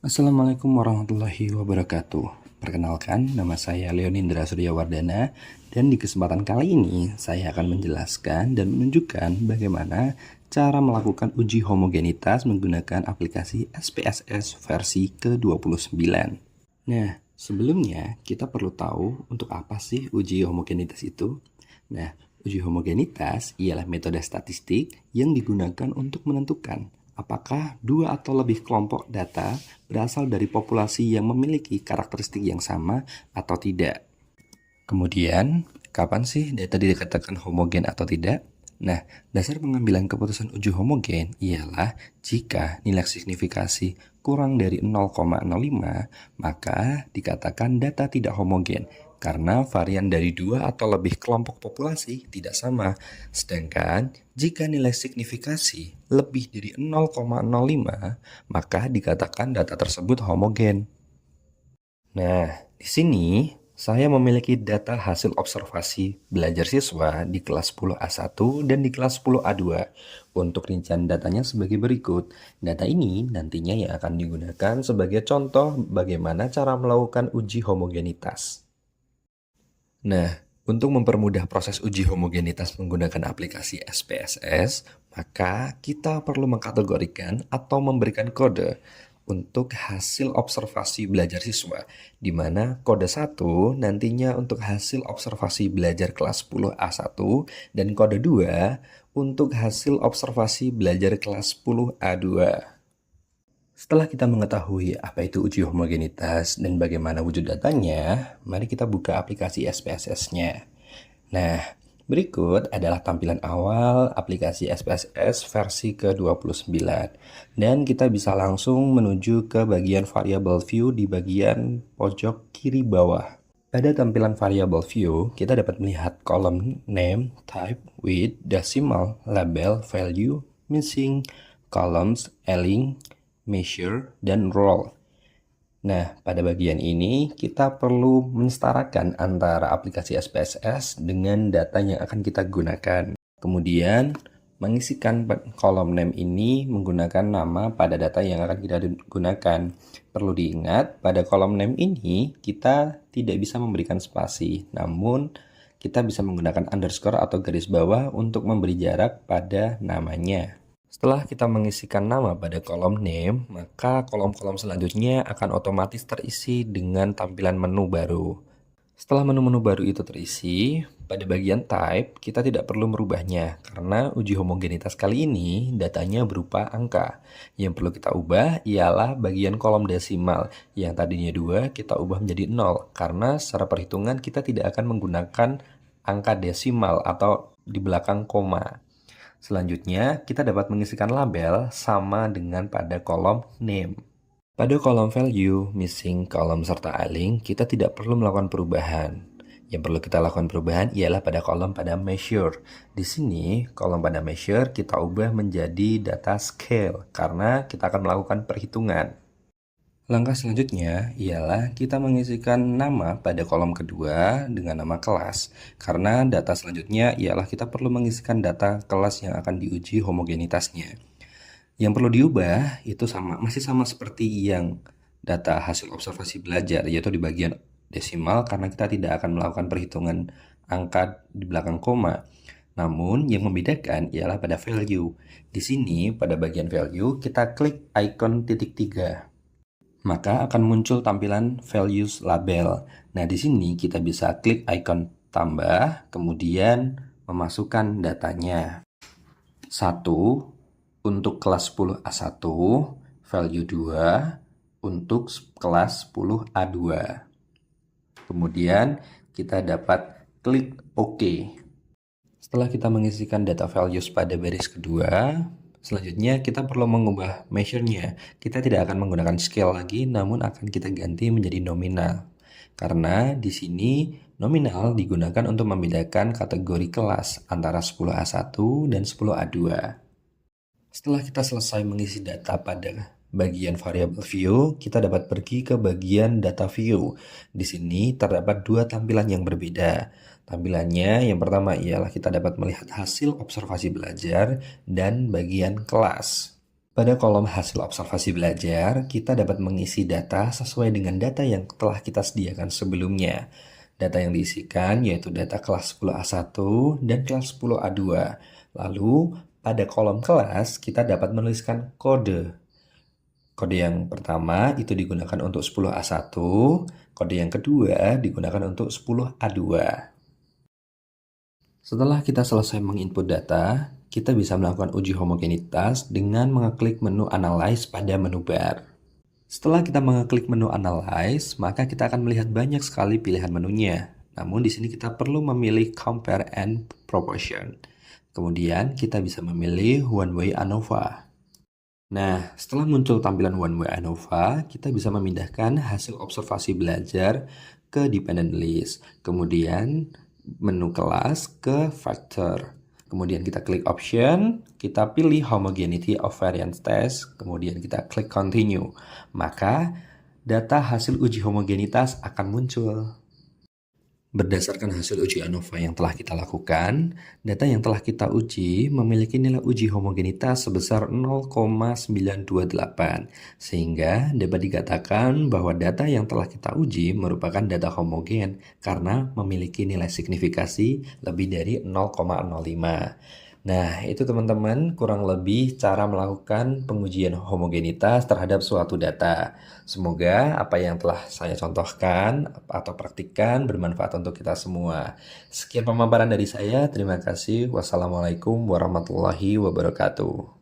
Assalamualaikum warahmatullahi wabarakatuh. Perkenalkan, nama saya Leonindra Suryawardana dan di kesempatan kali ini saya akan menjelaskan dan menunjukkan bagaimana cara melakukan uji homogenitas menggunakan aplikasi SPSS versi ke-29. Nah, sebelumnya kita perlu tahu untuk apa sih uji homogenitas itu? Nah, uji homogenitas ialah metode statistik yang digunakan untuk menentukan apakah dua atau lebih kelompok data berasal dari populasi yang memiliki karakteristik yang sama atau tidak. Kemudian, kapan sih data dikatakan homogen atau tidak? Nah, dasar pengambilan keputusan uji homogen ialah jika nilai signifikasi kurang dari 0,05, maka dikatakan data tidak homogen karena varian dari dua atau lebih kelompok populasi tidak sama. Sedangkan jika nilai signifikasi lebih dari 0,05, maka dikatakan data tersebut homogen. Nah, di sini saya memiliki data hasil observasi belajar siswa di kelas 10A1 dan di kelas 10A2. Untuk rincian datanya sebagai berikut. Data ini nantinya yang akan digunakan sebagai contoh bagaimana cara melakukan uji homogenitas. Nah, untuk mempermudah proses uji homogenitas menggunakan aplikasi SPSS, maka kita perlu mengkategorikan atau memberikan kode untuk hasil observasi belajar siswa, di mana kode 1 nantinya untuk hasil observasi belajar kelas 10A1 dan kode 2 untuk hasil observasi belajar kelas 10A2. Setelah kita mengetahui apa itu uji homogenitas dan bagaimana wujud datanya, mari kita buka aplikasi SPSS-nya. Nah, berikut adalah tampilan awal aplikasi SPSS versi ke-29. Dan kita bisa langsung menuju ke bagian variable view di bagian pojok kiri bawah. Pada tampilan variable view, kita dapat melihat kolom name, type, width, decimal, label, value, missing, columns, align, measure, dan roll. Nah, pada bagian ini kita perlu mensetarakan antara aplikasi SPSS dengan data yang akan kita gunakan. Kemudian, mengisikan kolom name ini menggunakan nama pada data yang akan kita gunakan. Perlu diingat, pada kolom name ini kita tidak bisa memberikan spasi, namun kita bisa menggunakan underscore atau garis bawah untuk memberi jarak pada namanya. Setelah kita mengisikan nama pada kolom name, maka kolom-kolom selanjutnya akan otomatis terisi dengan tampilan menu baru. Setelah menu-menu baru itu terisi, pada bagian type, kita tidak perlu merubahnya, karena uji homogenitas kali ini datanya berupa angka. Yang perlu kita ubah ialah bagian kolom desimal, yang tadinya 2 kita ubah menjadi 0, karena secara perhitungan kita tidak akan menggunakan angka desimal atau di belakang koma. Selanjutnya, kita dapat mengisikan label sama dengan pada kolom name. Pada kolom value, missing, column, serta align, kita tidak perlu melakukan perubahan. Yang perlu kita lakukan perubahan ialah pada kolom pada measure. Di sini, kolom pada measure kita ubah menjadi data scale, karena kita akan melakukan perhitungan. Langkah selanjutnya ialah kita mengisikan nama pada kolom kedua dengan nama kelas, karena data selanjutnya ialah kita perlu mengisikan data kelas yang akan diuji homogenitasnya. Yang perlu diubah itu masih sama seperti yang data hasil observasi belajar, yaitu di bagian desimal karena kita tidak akan melakukan perhitungan angka di belakang koma. Namun yang membedakan ialah pada value. Di sini pada bagian value kita klik icon titik 3. Maka akan muncul tampilan values label. Nah, di sini kita bisa klik icon tambah, kemudian memasukkan datanya. 1 untuk kelas 10A1, value 2 untuk kelas 10A2. Kemudian kita dapat klik OK. Setelah kita mengisikan data values pada baris kedua, selanjutnya kita perlu mengubah measure-nya. Kita tidak akan menggunakan scale lagi, namun akan kita ganti menjadi nominal. Karena di sini nominal digunakan untuk membedakan kategori kelas antara 10A1 dan 10A2. Setelah kita selesai mengisi data pada bagian variable view, kita dapat pergi ke bagian data view. Di sini terdapat dua tampilan yang berbeda. Tampilannya yang pertama ialah kita dapat melihat hasil observasi belajar dan bagian kelas. Pada kolom hasil observasi belajar, kita dapat mengisi data sesuai dengan data yang telah kita sediakan sebelumnya. Data yang diisikan yaitu data kelas 10A1 dan kelas 10A2. Lalu, pada kolom kelas, kita dapat menuliskan kode. Kode yang pertama itu digunakan untuk 10A1, kode yang kedua digunakan untuk 10A2. Setelah kita selesai menginput data, kita bisa melakukan uji homogenitas dengan mengeklik menu Analyze pada menu bar. Setelah kita mengeklik menu Analyze, maka kita akan melihat banyak sekali pilihan menunya. Namun di sini kita perlu memilih Compare and Proportion. Kemudian kita bisa memilih One Way ANOVA. Nah, setelah muncul tampilan One Way ANOVA, kita bisa memindahkan hasil observasi belajar ke Dependent List. Kemudian menu kelas ke Factor. Kemudian kita klik Option, kita pilih Homogeneity of Variance Test, kemudian kita klik Continue. Maka data hasil uji homogenitas akan muncul. Berdasarkan hasil uji ANOVA yang telah kita lakukan, data yang telah kita uji memiliki nilai uji homogenitas sebesar 0,928, sehingga dapat dikatakan bahwa data yang telah kita uji merupakan data homogen karena memiliki nilai signifikasi lebih dari 0,05. Nah, itu teman-teman kurang lebih cara melakukan pengujian homogenitas terhadap suatu data. Semoga apa yang telah saya contohkan atau praktikkan bermanfaat untuk kita semua. Sekian pemaparan dari saya. Terima kasih. Wassalamualaikum warahmatullahi wabarakatuh.